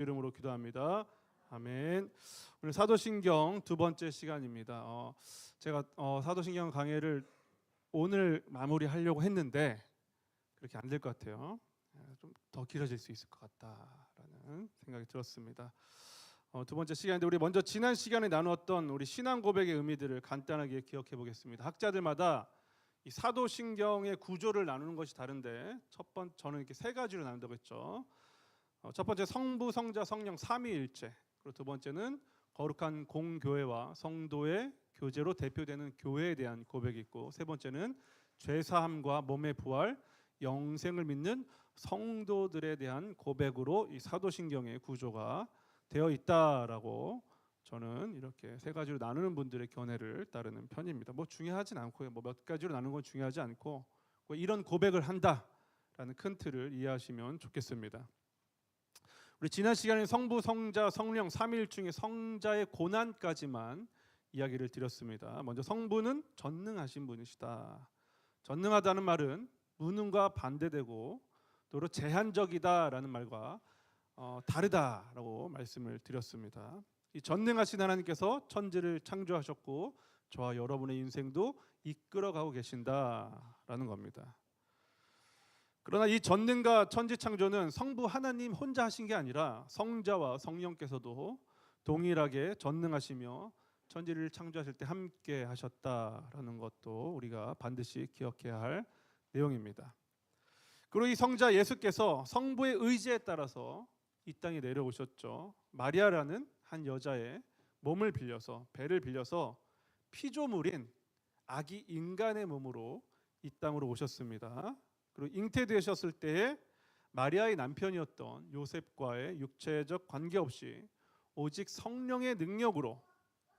이름으로 기도합니다. 아멘. 오늘 사도신경 두 번째 시간입니다. 제가 사도신경 강의를 오늘 마무리하려고 했는데 그렇게 안 될 것 같아요. 좀 더 길어질 수 있을 것 같다라는 생각이 들었습니다. 두 번째 시간인데 우리 먼저 지난 시간에 나누었던 우리 신앙 고백의 의미들을 간단하게 기억해 보겠습니다. 학자들마다 이 사도신경의 구조를 나누는 것이 다른데 저는 이렇게 세 가지로 나눈다고 했죠. 첫 번째 성부, 성자, 성령 삼위일체. 그리고 두 번째는 거룩한 공교회와 성도의 교제로 대표되는 교회에 대한 고백이 있고, 세 번째는 죄사함과 몸의 부활, 영생을 믿는 성도들에 대한 고백으로 이 사도신경의 구조가 되어 있다라고 저는 이렇게 세 가지로 나누는 분들의 견해를 따르는 편입니다. 뭐 중요하진 않고요. 뭐 몇 가지로 나누는 건 중요하지 않고 이런 고백을 한다라는 큰 틀을 이해하시면 좋겠습니다. 우리 지난 시간에 성부, 성자, 성령 삼위일중의 성자의 고난까지만 이야기를 드렸습니다. 먼저 성부는 전능하신 분이시다. 전능하다는 말은 무능과 반대되고 또로 제한적이다라는 말과 다르다라고 말씀을 드렸습니다. 이 전능하신 하나님께서 천지를 창조하셨고 저와 여러분의 인생도 이끌어가고 계신다라는 겁니다. 그러나 이 전능과 천지 창조는 성부 하나님 혼자 하신 게 아니라 성자와 성령께서도 동일하게 전능하시며 천지를 창조하실 때 함께 하셨다라는 것도 우리가 반드시 기억해야 할 내용입니다. 그리고 이 성자 예수께서 성부의 의지에 따라서 이 땅에 내려오셨죠. 마리아라는 한 여자의 몸을 빌려서, 배를 빌려서 피조물인 아기 인간의 몸으로 이 땅으로 오셨습니다. 그리고 잉태되셨을 때에 마리아의 남편이었던 요셉과의 육체적 관계없이 오직 성령의 능력으로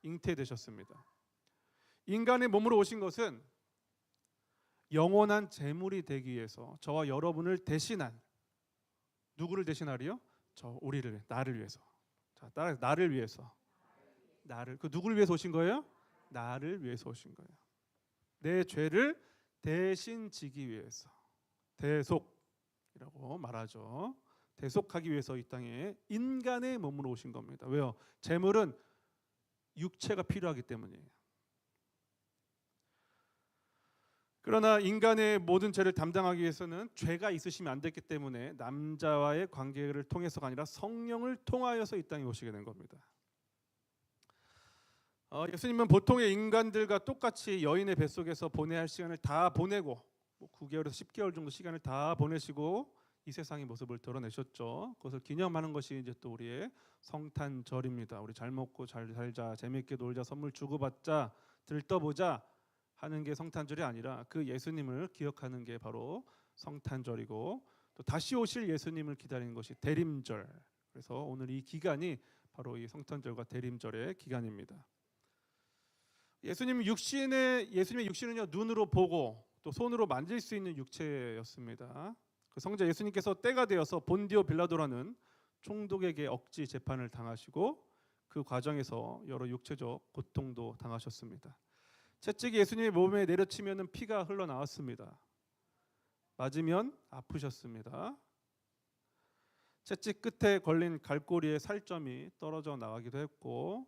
잉태되셨습니다. 인간의 몸으로 오신 것은 영원한 제물이 되기 위해서 저와 여러분을 대신한, 누구를 대신하리요? 나를 위해서. 자, 따라서 나를 위해서. 그 누구를 위해서 오신 거예요? 나를 위해서 오신 거예요. 내 죄를 대신 지기 위해서. 대속이라고 말하죠. 대속하기 위해서 이 땅에 인간의 몸으로 오신 겁니다. 왜요? 제물은 육체가 필요하기 때문이에요. 그러나 인간의 모든 죄를 담당하기 위해서는 죄가 있으시면 안 됐기 때문에 남자와의 관계를 통해서가 아니라 성령을 통하여서 이 땅에 오시게 된 겁니다. 예수님은 보통의 인간들과 똑같이 여인의 뱃속에서 보내야 할 시간을 다 보내고 9개월에서 10개월 정도 시간을 다 보내시고 이 세상의 모습을 드러내셨죠. 그것을 기념하는 것이 이제 또 우리의 성탄절입니다. 우리 잘 먹고 잘 살자, 재밌게 놀자, 선물 주고받자, 들떠보자 하는 게 성탄절이 아니라 그 예수님을 기억하는 게 바로 성탄절이고, 또 다시 오실 예수님을 기다리는 것이 대림절. 그래서 오늘 이 기간이 바로 이 성탄절과 대림절의 기간입니다. 예수님의 육신은요, 눈으로 보고 또 손으로 만질 수 있는 육체였습니다. 그 성자 예수님께서 때가 되어서 본디오 빌라도라는 총독에게 억지 재판을 당하시고 그 과정에서 여러 육체적 고통도 당하셨습니다. 채찍이 예수님의 몸에 내려치면 피가 흘러나왔습니다. 맞으면 아프셨습니다. 채찍 끝에 걸린 갈고리의 살점이 떨어져 나가기도 했고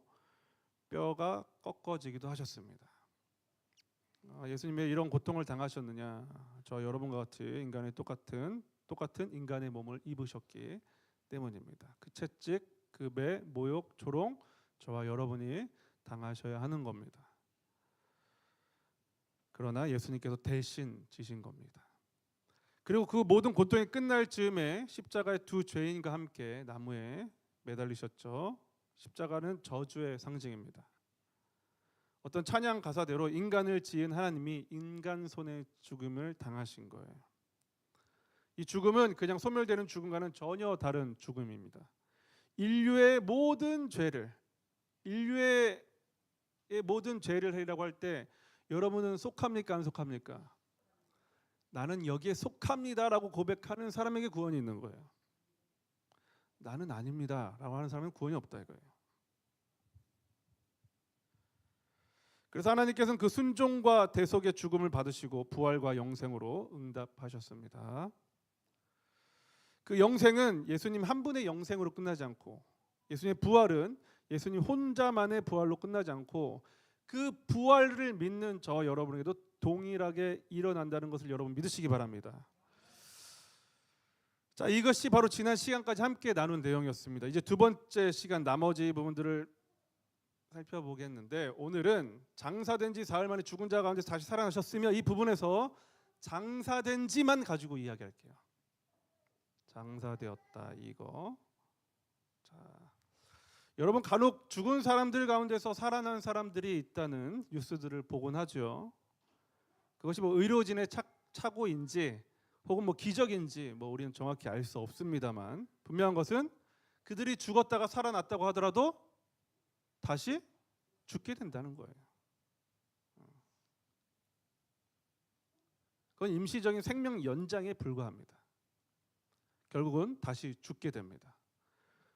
뼈가 꺾어지기도 하셨습니다. 예수님이 이런 고통을 당하셨느냐? 저 여러분과 같이 인간의 똑같은 인간의 몸을 입으셨기 때문입니다. 그 채찍, 그 매, 모욕, 조롱 저와 여러분이 당하셔야 하는 겁니다. 그러나 예수님께서 대신 지신 겁니다. 그리고 그 모든 고통이 끝날 즈음에 십자가의 두 죄인과 함께 나무에 매달리셨죠. 십자가는 저주의 상징입니다. 어떤 찬양 가사대로 인간을 지은 하나님이 인간 손에 죽음을 당하신 거예요. 이 죽음은 그냥 소멸되는 죽음과는 전혀 다른 죽음입니다. 인류의 모든 죄를 하리라고 할 때 여러분은 속합니까? 안 속합니까? 나는 여기에 속합니다라고 고백하는 사람에게 구원이 있는 거예요. 나는 아닙니다라고 하는 사람은 구원이 없다 이거예요. 그래서 하나님께서는 그 순종과 대속의 죽음을 받으시고 부활과 영생으로 응답하셨습니다. 그 영생은 예수님 한 분의 영생으로 끝나지 않고, 예수님의 부활은 예수님 혼자만의 부활로 끝나지 않고, 그 부활을 믿는 저 여러분에게도 동일하게 일어난다는 것을 여러분 믿으시기 바랍니다. 자, 이것이 바로 지난 시간까지 함께 나눈 내용이었습니다. 이제 두 번째 시간 나머지 부분들을 살펴보겠는데, 오늘은 장사된 지 사흘 만에 죽은 자 가운데서 다시 살아나셨으며, 이 부분에서 장사된 지만 가지고 이야기할게요. 장사되었다, 이거. 자, 여러분 간혹 죽은 사람들 가운데서 살아난 사람들이 있다는 뉴스들을 보곤 하죠. 그것이 뭐 의료진의 착오인지 혹은 뭐 기적인지 뭐 우리는 정확히 알 수 없습니다만, 분명한 것은 그들이 죽었다가 살아났다고 하더라도 다시 죽게 된다는 거예요. 그건 임시적인 생명 연장에 불과합니다. 결국은 다시 죽게 됩니다.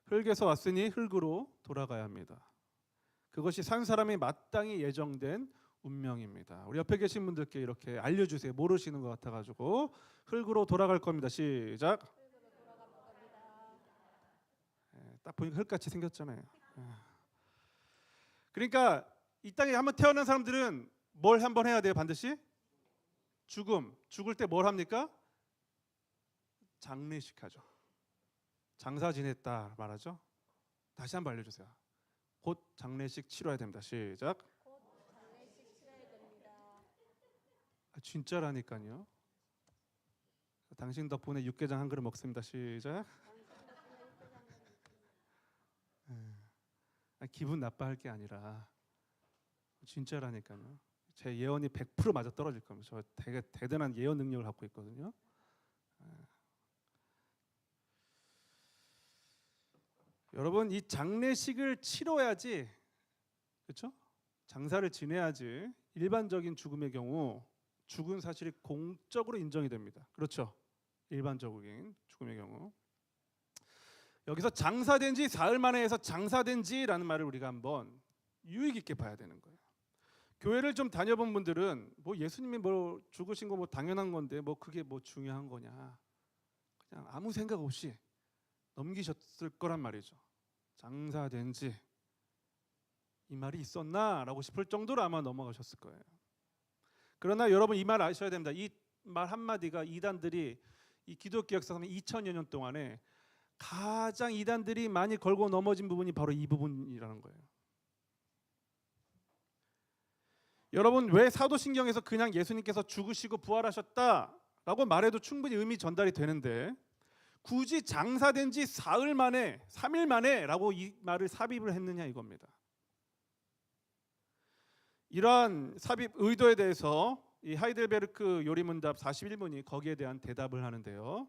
흙에서 왔으니 흙으로 돌아가야 합니다. 그것이 산 사람이 마땅히 예정된 운명입니다. 우리 옆에 계신 분들께 이렇게 알려주세요. 모르시는 것 같아가지고. 흙으로 돌아갈 겁니다. 시작. 딱 보니까 흙같이 생겼잖아요. 그러니까 이 땅에 한번 태어난 사람들은 뭘 한번 해야 돼요? 반드시 죽을 때 뭘 합니까? 장례식 하죠. 장사 지냈다 말하죠. 다시 한번 알려주세요. 곧 장례식 치러야 됩니다. 시작. 곧 장례식 치러야 됩니다. 진짜라니까요. 당신 덕분에 육개장 한 그릇 먹습니다. 시작. 기분 나빠할 게 아니라 진짜라니까요. 제 예언이 100% 맞아 떨어질 겁니다. 저 되게 대단한 예언 능력을 갖고 있거든요. 여러분, 이 장례식을 치러야지, 그렇죠? 장사를 지내야지 일반적인 죽음의 경우 죽은 사실이 공적으로 인정이 됩니다. 그렇죠? 일반적인 죽음의 경우. 여기서 장사된 지 사흘 만에 해서 장사된 지라는 말을 우리가 한번 유익 있게 봐야 되는 거예요. 교회를 좀 다녀본 분들은 뭐 예수님이 뭐 죽으신 거 뭐 당연한 건데 뭐 그게 뭐 중요한 거냐, 그냥 아무 생각 없이 넘기셨을 거란 말이죠. 장사된 지 이 말이 있었나라고 싶을 정도로 아마 넘어가셨을 거예요. 그러나 여러분 이 말 아셔야 됩니다. 이 말 한마디가 이단들이 이 기독교 역사상 2000여 년 동안에 가장 이단들이 많이 걸고 넘어진 부분이 바로 이 부분이라는 거예요. 여러분, 왜 사도신경에서 그냥 예수님께서 죽으시고 부활하셨다라고 말해도 충분히 의미 전달이 되는데 굳이 장사된 지 사흘 만에 3일 만에라고 이 말을 삽입을 했느냐 이겁니다. 이러한 삽입 의도에 대해서 이 하이델베르크 요리문답 41문이 거기에 대한 대답을 하는데요.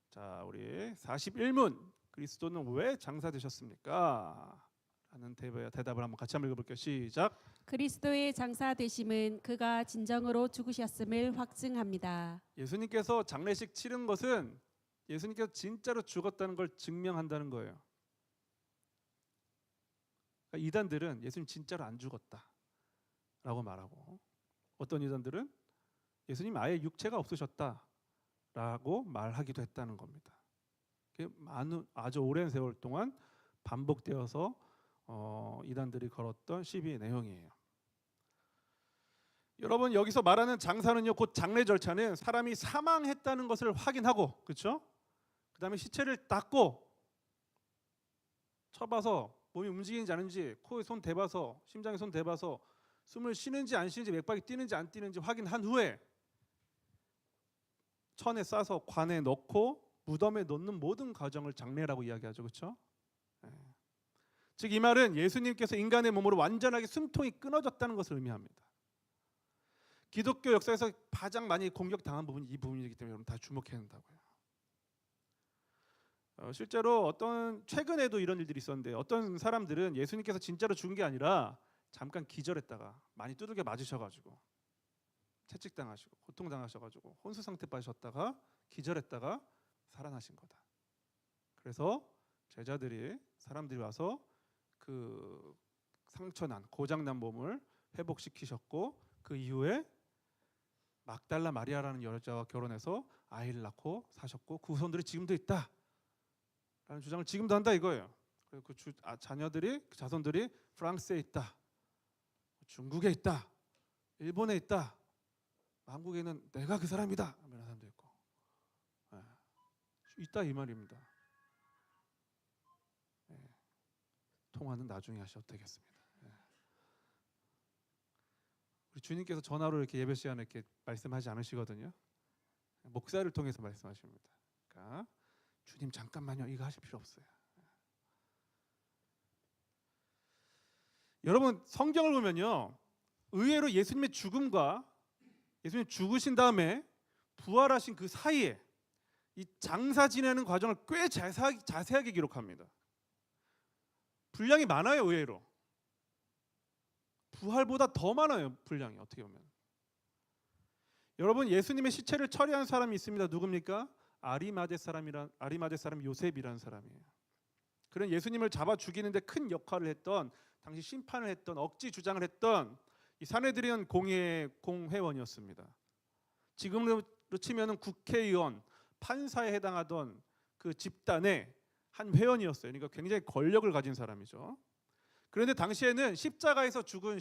자, 우리 41문, 그리스도는 왜 장사되셨습니까? 라는 대답을 한번 같이 한번 읽어볼게요. 시작. 그리스도의 장사 되심은 그가 진정으로 죽으셨음을 확증합니다. 예수님께서 장례식 치른 것은 예수님께서 진짜로 죽었다는 걸 증명한다는 거예요. 그러니까 이단들은 예수님 진짜로 안 죽었다라고 말하고, 어떤 이단들은 예수님 아예 육체가 없으셨다라고 말하기도 했다는 겁니다. 아주 오랜 세월 동안 반복되어서 이단들이 걸었던 시비의 내용이에요. 여러분, 여기서 말하는 장사는요, 곧 장례 절차는 사람이 사망했다는 것을 확인하고, 그렇죠? 그 다음에 시체를 닦고 쳐봐서 몸이 움직이는지 않은지, 코에 손 대봐서, 심장에 손 대봐서 숨을 쉬는지 안 쉬는지, 맥박이 뛰는지 안 뛰는지 확인한 후에 천에 싸서 관에 넣고 무덤에 놓는 모든 과정을 장례라고 이야기하죠. 그렇죠? 즉 이 말은 예수님께서 인간의 몸으로 완전하게 숨통이 끊어졌다는 것을 의미합니다. 기독교 역사에서 가장 많이 공격당한 부분이 이 부분이기 때문에 여러분 다 주목해야 한다고요. 실제로 최근에도 이런 일들이 있었는데, 어떤 사람들은 예수님께서 진짜로 죽은 게 아니라 잠깐 기절했다가 많이 두들겨 맞으셔가지고 채찍당하시고 고통당하셔가지고 혼수 상태 빠지셨다가 기절했다가 살아나신 거다. 그래서 사람들이 와서 그 상처난 고장난 몸을 회복시키셨고, 그 이후에 막달라 마리아라는 여자와 결혼해서 아이를 낳고 사셨고, 그 후손들이 지금도 있다. 라는 주장을 지금도 한다 이거예요. 그리고 자녀들이, 그 자손들이 프랑스에 있다, 중국에 있다, 일본에 있다, 한국에는 내가 그 사람이다 하는 사람도 있고, 예, 있다 이 말입니다. 예, 통화는 나중에 하셔도 되겠습니다. 예. 우리 주님께서 전화로 이렇게 예배 시간에 이렇게 말씀하지 않으시거든요. 목사를 통해서 말씀하십니다. 그러니까 주님 잠깐만요, 이거 하실 필요 없어요. 여러분 성경을 보면요, 의외로 예수님의 죽음과 예수님 죽으신 다음에 부활하신 그 사이에 이 장사 지내는 과정을 꽤 자세하게 기록합니다. 분량이 많아요. 의외로 부활보다 더 많아요. 분량이 어떻게 보면. 여러분 예수님의 시체를 처리한 사람이 있습니다. 누굽니까? 아리마대 사람 요셉이라는 사람이에요. 그런 예수님을 잡아 죽이는데 큰 역할을 했던, 당시 심판을 했던, 억지 주장을 했던 이 사내들은 공회원이었습니다. 지금으로 치면은 국회의원, 판사에 해당하던 그 집단의 한 회원이었어요. 그러니까 굉장히 권력을 가진 사람이죠. 그런데 당시에는 십자가에서 죽은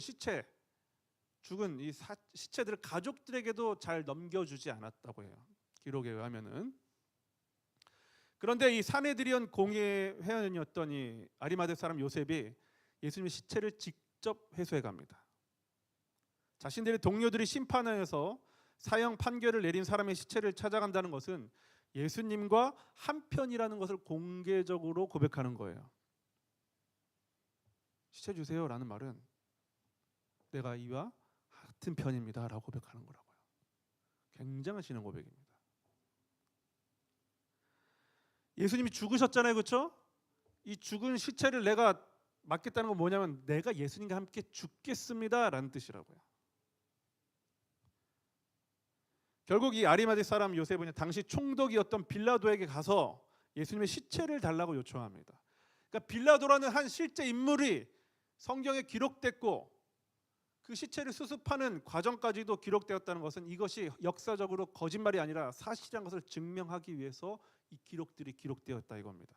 이 시체들을 가족들에게도 잘 넘겨주지 않았다고 해요. 기록에 의하면은. 그런데 이 사내들이온 공회 회원이었던 이 아리마대 사람 요셉이 예수님의 시체를 직접 회수해 갑니다. 자신들의 동료들이 심판하여서 사형 판결을 내린 사람의 시체를 찾아간다는 것은 예수님과 한편이라는 것을 공개적으로 고백하는 거예요. 시체 주세요라는 말은 내가 이와 같은 편입니다라고 고백하는 거라고요. 굉장한 신앙 고백입니다. 예수님이 죽으셨잖아요, 그렇죠? 이 죽은 시체를 내가 맡겠다는 건 뭐냐면 내가 예수님과 함께 죽겠습니다라는 뜻이라고요. 결국 이 아리마대 사람 요셉은 당시 총독이었던 빌라도에게 가서 예수님의 시체를 달라고 요청합니다. 그러니까 빌라도라는 한 실제 인물이 성경에 기록됐고 그 시체를 수습하는 과정까지도 기록되었다는 것은 이것이 역사적으로 거짓말이 아니라 사실이라는 것을 증명하기 위해서 이 기록들이 기록되었다 이겁니다.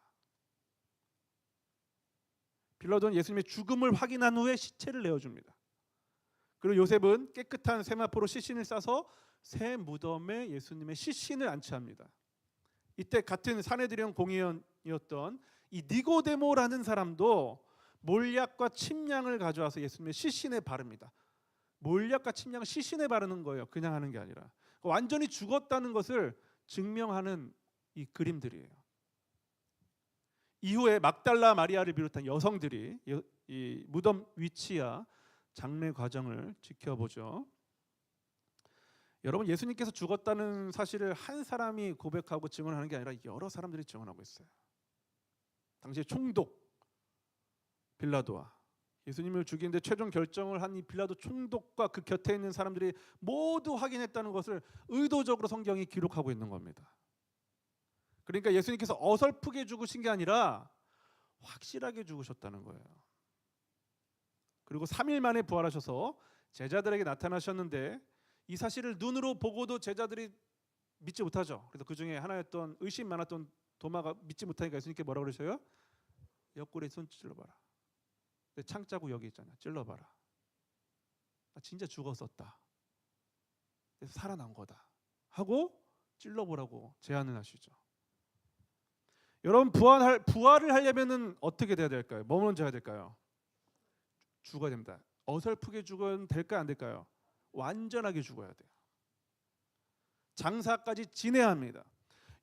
빌라도는 예수님의 죽음을 확인한 후에 시체를 내어줍니다. 그리고 요셉은 깨끗한 세마포로 시신을 싸서 새 무덤에 예수님의 시신을 안치합니다. 이때 같은 사내들이온 공의원이었던 이 니고데모라는 사람도 몰약과 침량을 가져와서 예수님의 시신에 바릅니다. 몰약과 침량을 시신에 바르는 거예요. 그냥 하는 게 아니라 완전히 죽었다는 것을 증명하는 이 그림들이에요. 이후에 막달라 마리아를 비롯한 여성들이 이 무덤 위치와 장례 과정을 지켜보죠. 여러분 예수님께서 죽었다는 사실을 한 사람이 고백하고 증언하는 게 아니라 여러 사람들이 증언하고 있어요. 당시 총독 빌라도와 예수님을 죽이는데 최종 결정을 한 이 빌라도 총독과 그 곁에 있는 사람들이 모두 확인했다는 것을 의도적으로 성경이 기록하고 있는 겁니다. 그러니까 예수님께서 어설프게 죽으신 게 아니라 확실하게 죽으셨다는 거예요. 그리고 3일 만에 부활하셔서 제자들에게 나타나셨는데 이 사실을 눈으로 보고도 제자들이 믿지 못하죠. 그래서 그 중에 하나였던 의심 많았던 도마가 믿지 못하니까 예수님께 뭐라고 그러셔요? 옆구리에 손 찔러봐라. 창자국 여기 있잖아요. 찔러봐라. 나 진짜 죽었었다. 그래서 살아난 거다. 하고 찔러보라고 제안을 하시죠. 여러분 부활을 하려면은 어떻게 돼야 될까요? 뭐 먼저 해야 될까요? 죽어야 됩니다. 어설프게 죽으면 될까요? 안 될까요? 완전하게 죽어야 돼요. 장사까지 지내야 합니다.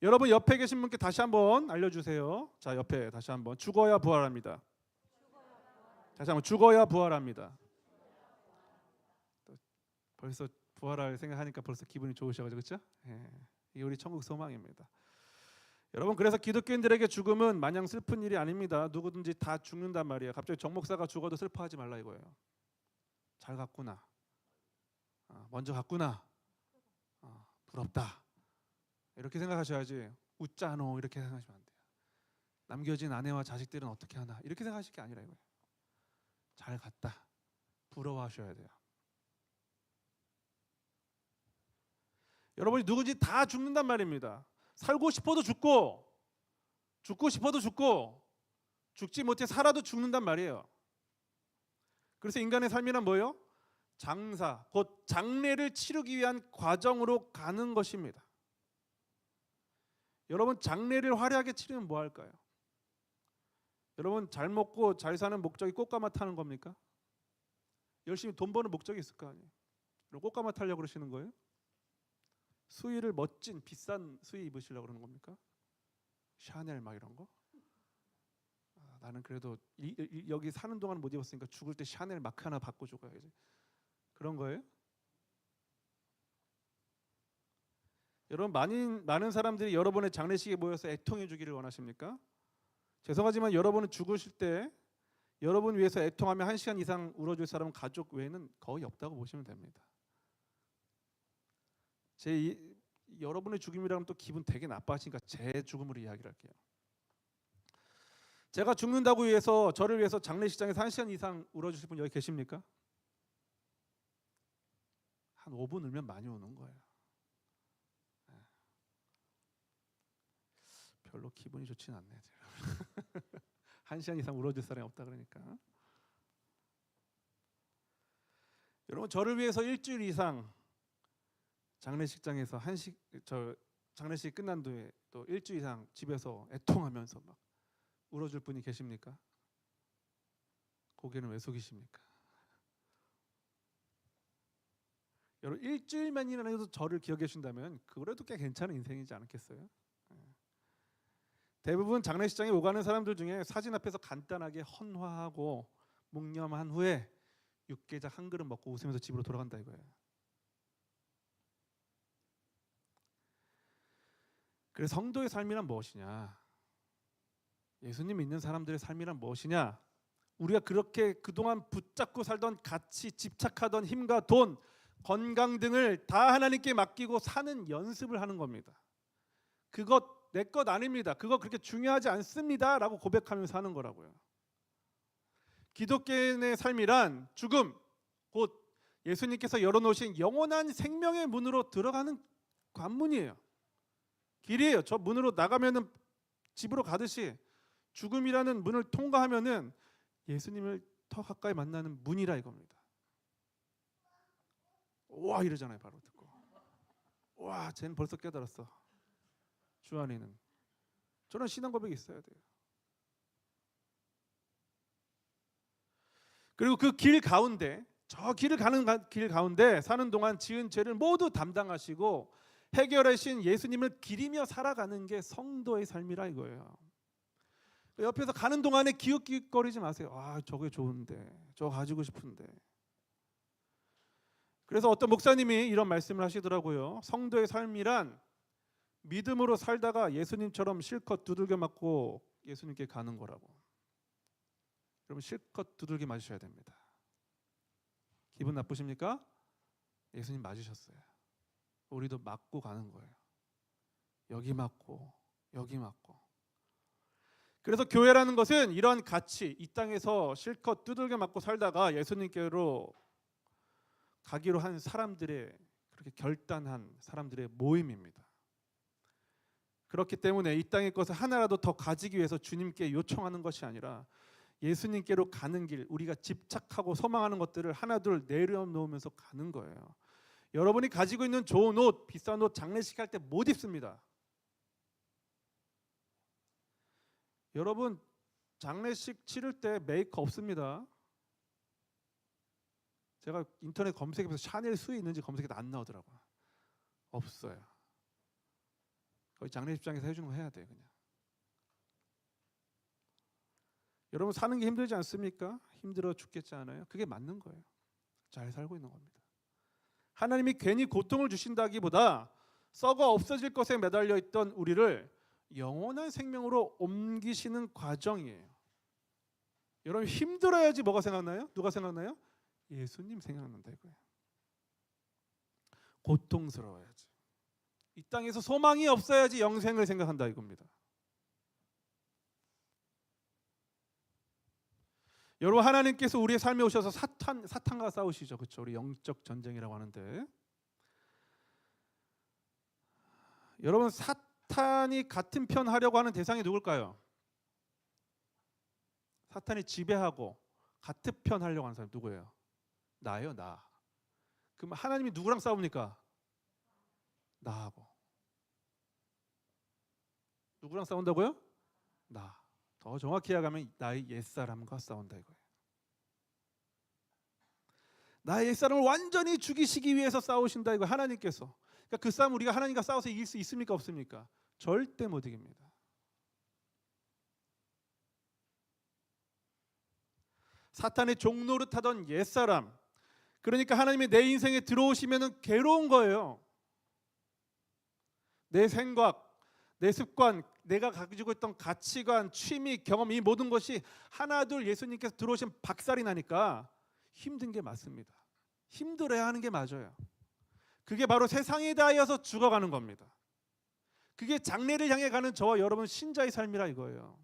여러분 옆에 계신 분께 다시 한번 알려주세요. 자 옆에 다시 한번 죽어야 부활합니다. 다시 한번 죽어야 부활합니다. 벌써 부활할 생각하니까 벌써 기분이 좋으셔가지고 그렇죠? 예, 이게 우리 천국 소망입니다. 여러분 그래서 기독교인들에게 죽음은 마냥 슬픈 일이 아닙니다. 누구든지 다 죽는단 말이에요. 갑자기 정 목사가 죽어도 슬퍼하지 말라 이거예요. 잘 갔구나. 먼저 갔구나. 부럽다. 이렇게 생각하셔야지. 웃자노 이렇게 생각하시면 안 돼요. 남겨진 아내와 자식들은 어떻게 하나 이렇게 생각하실 게 아니라 이거예요. 잘 갔다. 부러워하셔야 돼요. 여러분이 누구든지 다 죽는단 말입니다. 살고 싶어도 죽고 죽고 싶어도 죽고 죽지 못해 살아도 죽는단 말이에요. 그래서 인간의 삶이란 뭐예요? 장사, 곧 장래를 치르기 위한 과정으로 가는 것입니다. 여러분, 장래를 화려하게 치르면 뭐 할까요? 여러분, 잘 먹고 잘 사는 목적이 꽃가마 타는 겁니까? 열심히 돈 버는 목적이 있을 거 아니에요. 꽃가마 타려고 그러시는 거예요? 수의를 멋진 비싼 수의 입으시려고 그러는 겁니까? 샤넬 막 이런 거? 나는 그래도 여기 사는 동안 못 입었으니까 죽을 때 샤넬 마크 하나 받고 죽어야지. 그런 거예요? 여러분, 많은 사람들이 여러분의 장례식에 모여서 애통해 주기를 원하십니까? 죄송하지만 여러분은 죽으실 때 여러분 위해서 애통하며 1시간 이상 울어줄 사람은 가족 외에는 거의 없다고 보시면 됩니다. 여러분의 죽음이라면 또 기분 되게 나빠하시니까 제 죽음으로 이야기를 할게요. 제가 죽는다고 해서 저를 위해서 장례식장에서 1시간 이상 울어주실 분 여기 계십니까? 한 5분 울면 많이 우는 거예요. 별로 기분이 좋진 않네요. 1시간 이상 울어줄 사람이 없다 그러니까. 여러분, 저를 위해서 일주일 이상 장례식장에서 장례식 끝난 뒤에 또 일주일 이상 집에서 애통하면서 막 울어줄 분이 계십니까? 고개는 왜 숙이십니까? 여러분, 일주일만이라도 저를 기억해 주신다면 그래도 꽤 괜찮은 인생이지 않겠어요? 대부분 장례식장에 오가는 사람들 중에 사진 앞에서 간단하게 헌화하고 묵념한 후에 육개장 한 그릇 먹고 웃으면서 집으로 돌아간다 이거예요. 그래서 성도의 삶이란 무엇이냐? 예수님 믿는 사람들의 삶이란 무엇이냐? 우리가 그렇게 그동안 붙잡고 살던 가치, 집착하던 힘과 돈, 건강 등을 다 하나님께 맡기고 사는 연습을 하는 겁니다. 그것 내 것 아닙니다. 그거 그렇게 중요하지 않습니다. 라고 고백하면서 사는 거라고요. 기독교인의 삶이란 죽음, 곧 예수님께서 열어놓으신 영원한 생명의 문으로 들어가는 관문이에요. 길이에요. 저 문으로 나가면은 집으로 가듯이 죽음이라는 문을 통과하면은 예수님을 더 가까이 만나는 문이라 이겁니다. 와 이러잖아요. 바로 듣고 와 쟤는 벌써 깨달았어. 주안이는 저런 신앙 고백이 있어야 돼요. 그리고 그 길 가운데 저 길을 가는 길 가운데 사는 동안 지은 죄를 모두 담당하시고 해결하신 예수님을 기리며 살아가는 게 성도의 삶이라 이거예요. 옆에서 가는 동안에 기웃기웃거리지 마세요. 아 저게 좋은데 저거 가지고 싶은데. 그래서 어떤 목사님이 이런 말씀을 하시더라고요. 성도의 삶이란 믿음으로 살다가 예수님처럼 실컷 두들겨 맞고 예수님께 가는 거라고. 여러분 실컷 두들겨 맞으셔야 됩니다. 기분 나쁘십니까? 예수님 맞으셨어요. 우리도 맞고 가는 거예요. 여기 맞고 여기 맞고. 그래서 교회라는 것은 이러한 가치, 이 땅에서 실컷 두들겨 맞고 살다가 예수님께로 가기로 한 사람들의 그렇게 결단한 사람들의 모임입니다. 그렇기 때문에 이 땅의 것을 하나라도 더 가지기 위해서 주님께 요청하는 것이 아니라 예수님께로 가는 길, 우리가 집착하고 소망하는 것들을 하나둘 내려놓으면서 가는 거예요. 여러분이 가지고 있는 좋은 옷, 비싼 옷 장례식 할 때 못 입습니다. 여러분 장례식 치를 때 메이크업 없습니다. 제가 인터넷 검색해서 샤넬 수에 있는지 검색해도 안 나오더라고요. 없어요. 거의 장례식장에서 해주는 거 해야 돼요. 그냥. 여러분 사는 게 힘들지 않습니까? 힘들어 죽겠지 않아요? 그게 맞는 거예요. 잘 살고 있는 겁니다. 하나님이 괜히 고통을 주신다기보다 썩어 없어질 것에 매달려 있던 우리를 영원한 생명으로 옮기시는 과정이에요. 여러분 힘들어야지 뭐가 생각나요? 누가 생각나요? 예수님 생각난다 이거예요. 고통스러워야지. 이 땅에서 소망이 없어야지 영생을 생각한다 이겁니다. 여러분 하나님께서 우리의 삶에 오셔서 사탄과 싸우시죠. 그렇죠? 우리 영적 전쟁이라고 하는데 여러분 사탄이 같은 편 하려고 하는 대상이 누굴까요? 사탄이 지배하고 같은 편 하려고 하는 사람이 누구예요? 나예요, 나. 그럼 하나님이 누구랑 싸웁니까? 나하고. 누구랑 싸운다고요? 나. 더 정확히 이야기하면 나의 옛사람과 싸운다 이거예요. 나의 옛사람을 완전히 죽이시기 위해서 싸우신다 이거 하나님께서. 그러니까 그 싸움 우리가 하나님과 싸워서 이길 수 있습니까 없습니까? 절대 못 이깁니다. 사탄의 종노릇하던 옛사람, 그러니까 하나님이 내 인생에 들어오시면은 괴로운 거예요. 내 생각, 내 습관, 내가 가지고 있던 가치관, 취미, 경험 이 모든 것이 하나둘 예수님께서 들어오신 박살이 나니까 힘든 게 맞습니다. 힘들어야 하는 게 맞아요. 그게 바로 세상에 대하여서 죽어가는 겁니다. 그게 장래를 향해 가는 저와 여러분 신자의 삶이라 이거예요.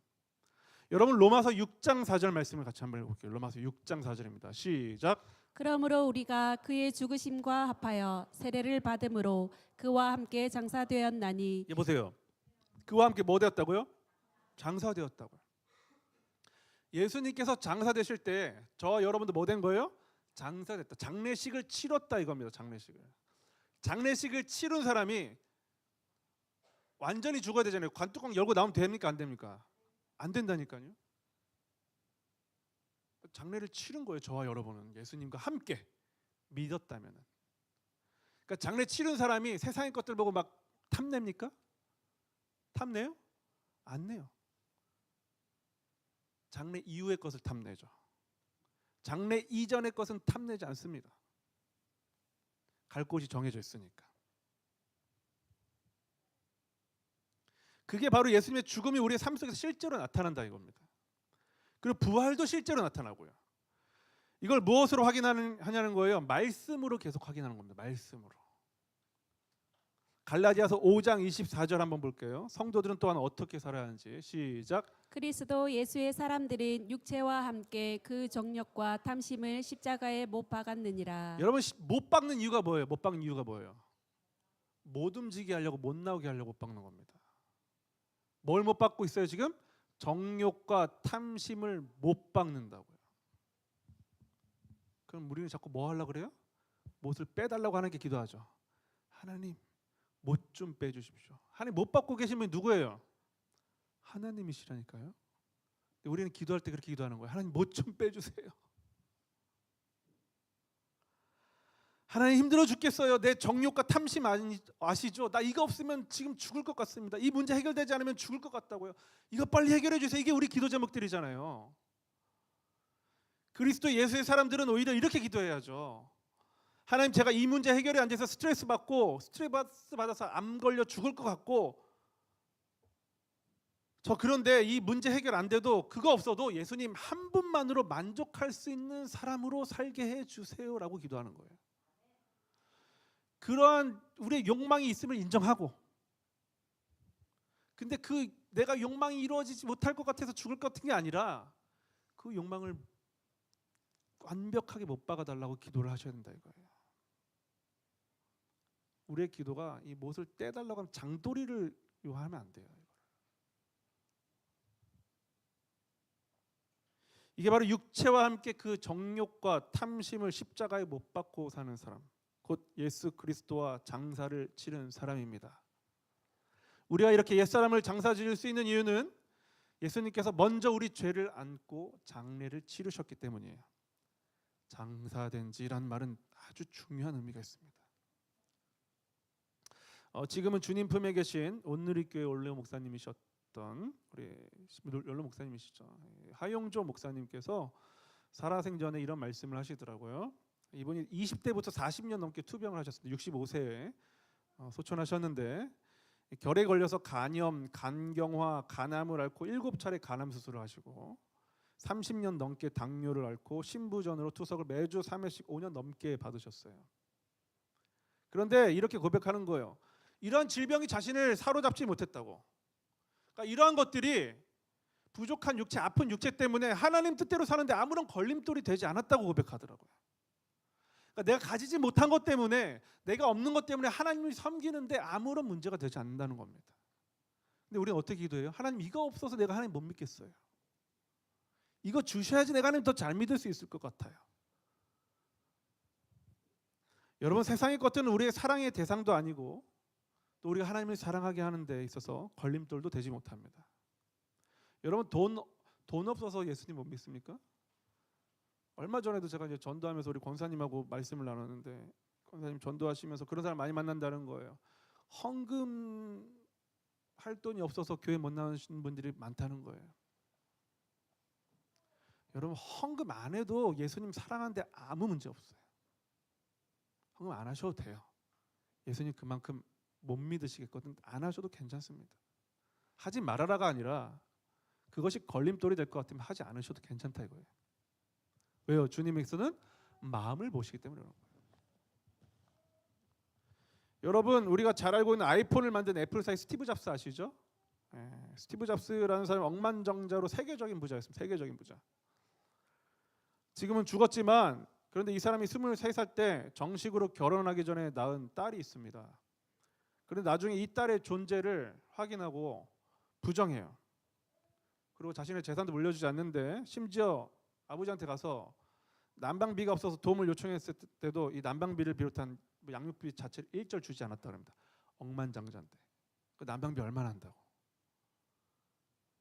여러분 로마서 6장 4절 말씀을 같이 한번 읽어볼게요. 로마서 6장 4절입니다. 시작. 그러므로 우리가 그의 죽으심과 합하여 세례를 받음으로 그와 함께 장사되었나니. 예, 보세요. 그와 함께 뭐 되었다고요? 장사되었다고요. 예수님께서 장사되실 때 저와 여러분도 뭐 된 거예요? 장사됐다. 장례식을 치렀다 이겁니다. 장례식을 치른 사람이 완전히 죽어야 되잖아요. 관뚜껑 열고 나오면 됩니까 안 됩니까? 안 된다니까요. 장례를 치른 거예요. 저와 여러분은 예수님과 함께 믿었다면은. 그러니까 장례 치른 사람이 세상의 것들 보고 막 탐냅니까? 탐내요? 안 내요. 장례 이후의 것을 탐내죠. 장례 이전의 것은 탐내지 않습니다. 갈 곳이 정해져 있으니까. 그게 바로 예수님의 죽음이 우리의 삶 속에서 실제로 나타난다 이겁니다. 그리고 부활도 실제로 나타나고요. 이걸 무엇으로 확인하냐는 거예요? 말씀으로 계속 확인하는 겁니다. 말씀으로. 갈라디아서 5장 24절 한번 볼게요. 성도들은 또한 어떻게 살아야 하는지. 시작. 그리스도 예수의 사람들은 육체와 함께 그 정욕과 탐심을 십자가에 못 박았느니라. 여러분 못 박는 이유가 뭐예요? 못 박는 이유가 뭐예요? 못 움직이게 하려고 못 나오게 하려고 못 박는 겁니다. 뭘 못 박고 있어요 지금? 정욕과 탐심을 못 박는다고요. 그럼 우리는 자꾸 뭐 하려고 그래요? 못을 빼달라고 하는 게 기도하죠. 하나님 못 좀 빼주십시오. 하나님 못 받고 계신 분이 누구예요? 하나님이시라니까요. 우리는 기도할 때 그렇게 기도하는 거예요. 하나님 못 좀 빼주세요. 하나님 힘들어 죽겠어요. 내 정욕과 탐심 아시죠? 나 이거 없으면 지금 죽을 것 같습니다. 이 문제 해결되지 않으면 죽을 것 같다고요. 이거 빨리 해결해 주세요. 이게 우리 기도 제목들이잖아요. 그리스도 예수의 사람들은 오히려 이렇게 기도해야죠. 하나님 제가 이 문제 해결이 안 돼서 스트레스 받아서 암 걸려 죽을 것 같고 저 그런데 이 문제 해결 안 돼도 그거 없어도 예수님 한 분만으로 만족할 수 있는 사람으로 살게 해주세요라고 기도하는 거예요. 그러한 우리의 욕망이 있음을 인정하고 근데 그 내가 욕망이 이루어지지 못할 것 같아서 죽을 것 같은 게 아니라 그 욕망을 완벽하게 못 박아달라고 기도를 하셔야 된다 이거예요. 우리의 기도가 이 못을 떼달라고 하는 장도리를 요하면 안 돼요. 이게 바로 육체와 함께 그 정욕과 탐심을 십자가에 못 박고 사는 사람, 곧 예수 그리스도와 장사를 치른 사람입니다. 우리가 이렇게 옛사람을 장사 지을 수 있는 이유는 예수님께서 먼저 우리 죄를 안고 장례를 치르셨기 때문이에요. 장사된 지란 말은 아주 중요한 의미가 있습니다. 지금은 주님 품에 계신 온누리교회 올레오 목사님이셨던 우리 올레오 목사님이시죠. 하용조 목사님께서 살아생전에 이런 말씀을 하시더라고요. 이분이 20대부터 40년 넘게 투병을 하셨습니다. 65세에 소천하셨는데 결에 걸려서 간염, 간경화, 간암을 앓고 7차례 간암 수술을 하시고 30년 넘게 당뇨를 앓고 신부전으로 투석을 매주 3회씩 5년 넘게 받으셨어요. 그런데 이렇게 고백하는 거예요. 이러한 질병이 자신을 사로잡지 못했다고. 그러니까 이러한 것들이 부족한 육체, 아픈 육체 때문에 하나님 뜻대로 사는데 아무런 걸림돌이 되지 않았다고 고백하더라고요. 그러니까 내가 가지지 못한 것 때문에 내가 없는 것 때문에 하나님을 섬기는데 아무런 문제가 되지 않는다는 겁니다. 근데 우리는 어떻게 기도해요? 하나님 이거 없어서 내가 하나님 못 믿겠어요. 이거 주셔야지 내가 하나님 더 잘 믿을 수 있을 것 같아요. 여러분, 세상의 것들은 우리의 사랑의 대상도 아니고 또 우리가 하나님을 사랑하게 하는 데 있어서 걸림돌도 되지 못합니다. 여러분, 돈 없어서 예수님 못 믿습니까? 얼마 전에도 제가 이제 전도하면서 우리 권사님하고 말씀을 나눴는데, 권사님 전도하시면서 그런 사람 많이 만난다는 거예요. 헌금 할 돈이 없어서 교회 못 나오시는 분들이 많다는 거예요. 여러분, 헌금 안 해도 예수님 사랑하는데 아무 문제 없어요. 헌금 안 하셔도 돼요. 예수님 그만큼 못 믿으시겠거든. 안 하셔도 괜찮습니다. 하지 말아라가 아니라 그것이 걸림돌이 될 것 같으면 하지 않으셔도 괜찮다 이거예요. 왜요? 주님께서는 마음을 보시기 때문에 그런 거예요. 여러분, 우리가 잘 알고 있는 아이폰을 만든 애플사의 스티브 잡스 아시죠? 스티브 잡스라는 사람이 억만장자로 세계적인 부자였습니다. 세계적인 부자. 지금은 죽었지만, 그런데 이 사람이 23살 때 정식으로 결혼하기 전에 낳은 딸이 있습니다. 그런데 나중에 이 딸의 존재를 확인하고 부정해요. 그리고 자신의 재산도 물려주지 않는데, 심지어 아버지한테 가서 난방비가 없어서 도움을 요청했을 때도 이 난방비를 비롯한 양육비 자체를 일절 주지 않았다고 합니다. 억만장자인데 그 난방비 얼마나 한다고.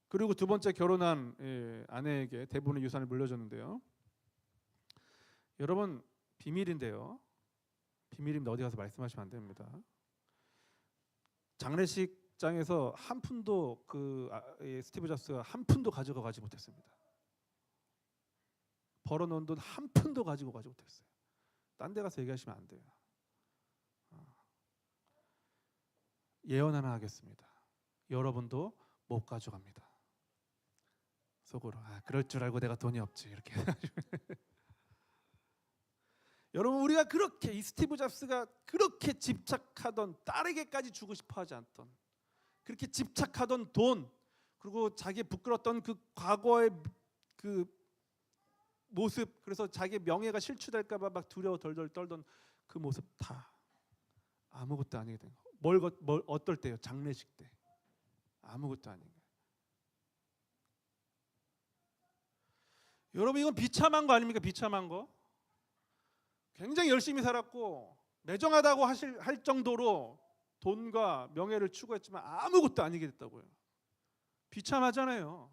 그리고 두 번째 결혼한 아내에게 대부분의 유산을 물려줬는데요. 여러분, 비밀인데요. 비밀인데 어디 가서 말씀하시면 안 됩니다. 장례식장에서 한 푼도 스티브 잡스가 한 푼도 가져가 가지 못했습니다. 벌어놓은 돈 한 푼도 가지고 가지 못했어요. 딴 데 가서 얘기하시면 안 돼요. 예언 하나 하겠습니다. 여러분도 못 가져갑니다. 속으로 그럴 줄 알고 내가 돈이 없지 이렇게. 여러분, 우리가 그렇게 이 스티브 잡스가 그렇게 집착하던, 딸에게까지 주고 싶어하지 않던, 그렇게 집착하던 돈, 그리고 자기 부끄러웠던 그 과거의 그 모습, 그래서 자기 명예가 실추될까봐 막 두려워 덜덜 떨던 그 모습 다 아무것도 아니게 된 거. 뭘 어떨 때요? 장례식 때 아무것도 아닌 거예요. 여러분, 이건 비참한 거 아닙니까? 비참한 거. 굉장히 열심히 살았고 매정하다고 할 정도로 돈과 명예를 추구했지만 아무것도 아니게 됐다고요. 비참하잖아요.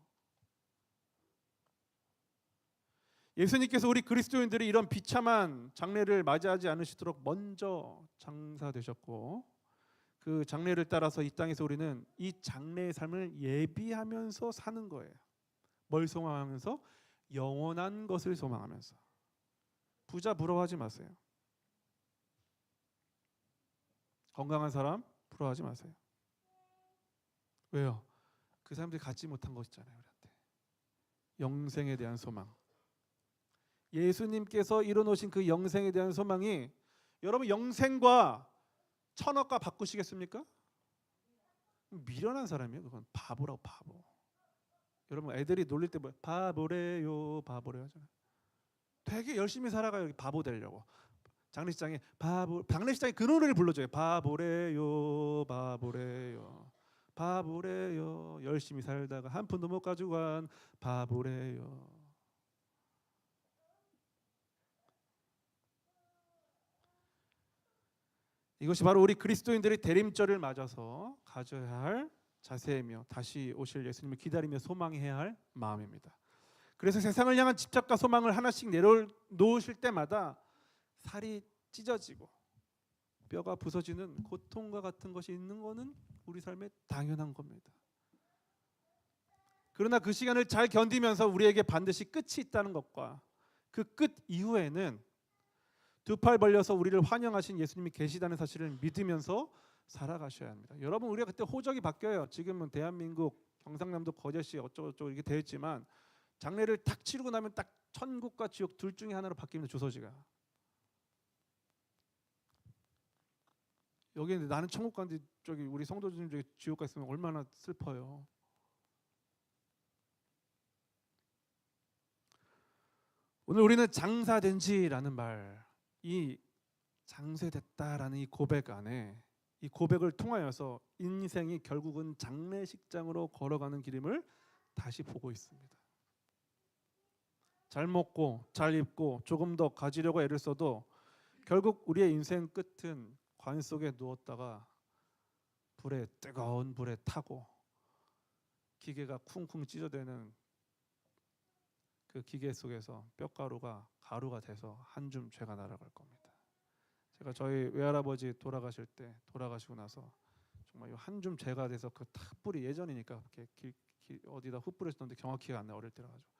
예수님께서 우리 그리스도인들이 이런 비참한 장례를 맞이하지 않으시도록 먼저 장사되셨고, 그 장례를 따라서 이 땅에서 우리는 이 장례의 삶을 예비하면서 사는 거예요. 뭘 소망하면서? 영원한 것을 소망하면서. 부자 부러워하지 마세요. 건강한 사람 부러워하지 마세요. 왜요? 그 사람들이 갖지 못한 것 있잖아요. 우리한테 영생에 대한 소망. 예수님께서 이뤄놓으신 그 영생에 대한 소망이, 여러분, 영생과 천억과 바꾸시겠습니까? 미련한 사람이에요. 그건 바보라고, 바보. 여러분, 애들이 놀릴 때 뭐 바보래요 바보래요 하잖아요. 되게 열심히 살아가요. 바보 되려고. 장례식장에 장례식장에 그 노래를 불러줘요. 바보래요 바보래요 바보래요. 열심히 살다가 한 푼도 못 가지고 간 바보래요. 이것이 바로 우리 그리스도인들의 대림절을 맞아서 가져야 할 자세이며 다시 오실 예수님을 기다리며 소망해야 할 마음입니다. 그래서 세상을 향한 집착과 소망을 하나씩 내려놓으실 때마다 살이 찢어지고 뼈가 부서지는 고통과 같은 것이 있는 것은 우리 삶에 당연한 겁니다. 그러나 그 시간을 잘 견디면서 우리에게 반드시 끝이 있다는 것과 그 끝 이후에는 두 팔 벌려서 우리를 환영하신 예수님이 계시다는 사실을 믿으면서 살아가셔야 합니다. 여러분, 우리가 그때 호적이 바뀌어요. 지금은 대한민국 경상남도 거제시 어쩌고저쩌고 이렇게 되어 있지만 장례를 탁 치르고 나면 딱 천국과 지옥 둘 중에 하나로 바뀝니다. 주소지가. 여기 나는 천국 가는데 저기 우리 성도님 중에 지옥 갔으면 얼마나 슬퍼요. 오늘 우리는 장사된지라는 말, 이 장세됐다라는 이 고백 안에 이 고백을 통하여서 인생이 결국은 장례식장으로 걸어가는 길임을 다시 보고 있습니다. 잘 먹고 잘 입고 조금 더 가지려고 애를 써도 결국 우리의 인생 끝은 관 속에 누웠다가 뜨거운 불에 타고 기계가 쿵쿵 찢어대는 그 기계 속에서 뼈가루가 가루가 돼서 한 줌 죄가 날아갈 겁니다. 제가 저희 외할아버지 돌아가시고 나서 정말 한 줌 죄가 돼서 그 탁불이 예전이니까 이렇게 어디다 흙 뿌려주던데 정확히가 안 나요. 어릴 때라 가지고.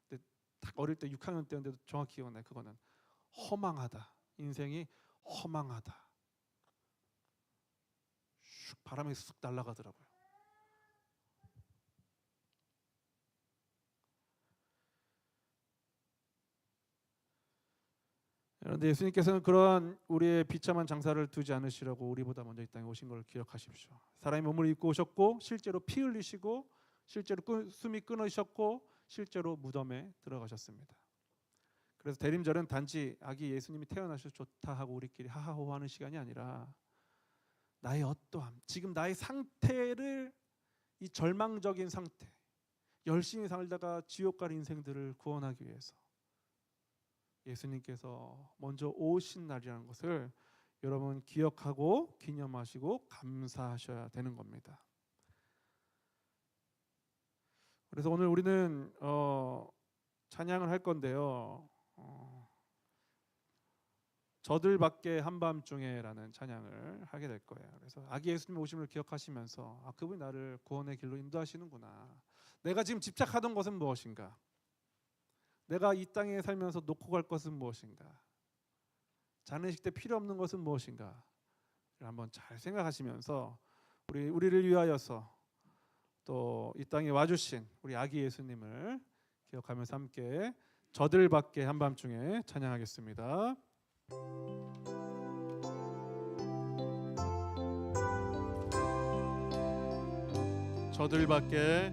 근데 딱 어릴 때 6학년 때였는데도 정확히 기억나요. 그거는 허망하다. 인생이 허망하다. 슉 바람이 쑥 날아가더라고요. 그런데 예수님께서는 그러한 우리의 비참한 장사를 두지 않으시라고 우리보다 먼저 이 땅에 오신 걸 기억하십시오. 사람의 몸을 입고 오셨고 실제로 피 흘리시고 실제로 숨이 끊으셨고 실제로 무덤에 들어가셨습니다. 그래서 대림절은 단지 아기 예수님이 태어나셔서 좋다 하고 우리끼리 하하호하는 시간이 아니라 나의 어떠함, 지금 나의 상태를 이 절망적인 상태, 열심히 살다가 지옥 갈 인생들을 구원하기 위해서 예수님께서 먼저 오신 날이라는 것을 여러분 기억하고 기념하시고 감사하셔야 되는 겁니다. 그래서 오늘 우리는 찬양을 할 건데요. 저들밖에 한밤중에라는 찬양을 하게 될 거예요. 그래서 아기 예수님 오심을 기억하시면서 그분이 나를 구원의 길로 인도하시는구나. 내가 지금 집착하던 것은 무엇인가? 내가 이 땅에 살면서 놓고 갈 것은 무엇인가? 장례식 때 필요 없는 것은 무엇인가? 한번 잘 생각하시면서 우리를 위하여서 또 이 땅에 와주신 우리 아기 예수님을 기억하면서 함께 저들밖에 한밤중에 찬양하겠습니다. 저들밖에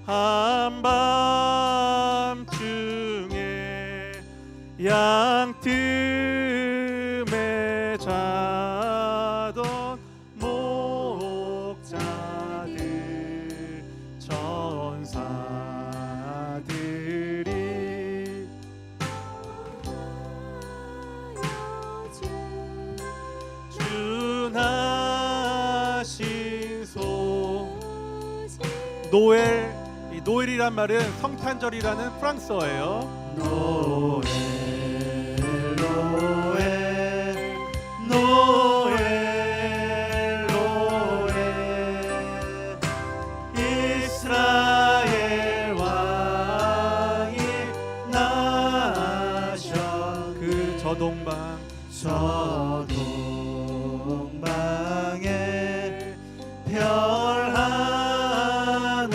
한밤중에 양틈에 자던 목자들 천사들이 준하신 노엘, 이 노엘이란 말은 성탄절이라는 프랑스어예요. 노엘 노엘 노엘 노엘 이스라엘 왕이 나셔. 그 저동방에 별 하나가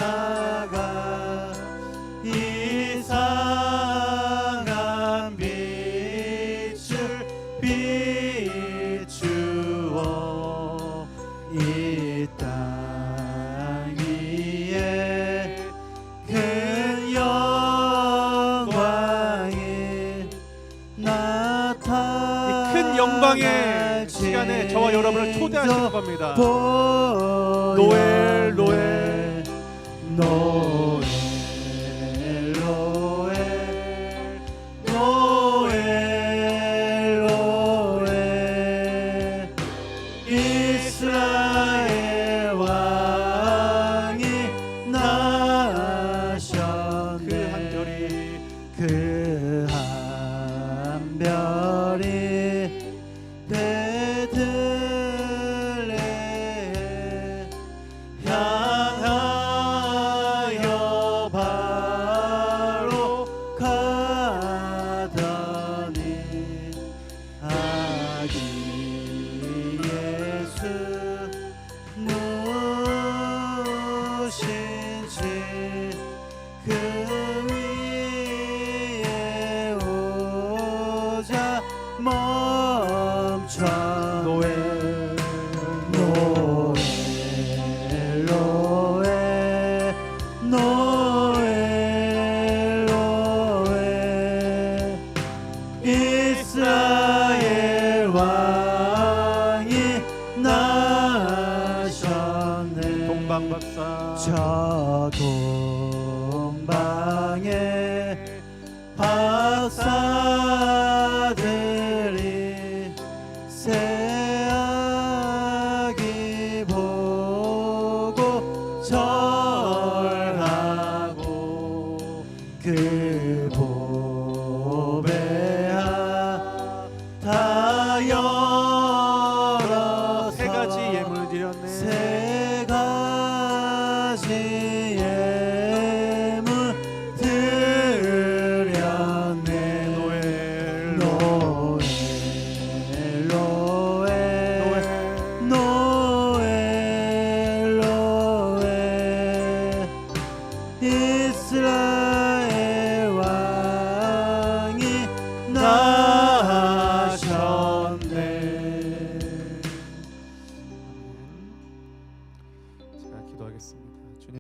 이상한 빛을 비추어 이 땅 위에 큰 영광이 나타나. 이 큰 영광의 시간에 저와 여러분을 초대하시는 겁니다. 노엘 노엘 노엘 노엘 노엘 노엘 이스라엘 왕이 나셔. 그 한 별이 베들레헴 향 저 동방에 박사들이 새아기 보고 절하고 그 보배하 다 열어 세 가지 예물 드렸네. 세 가지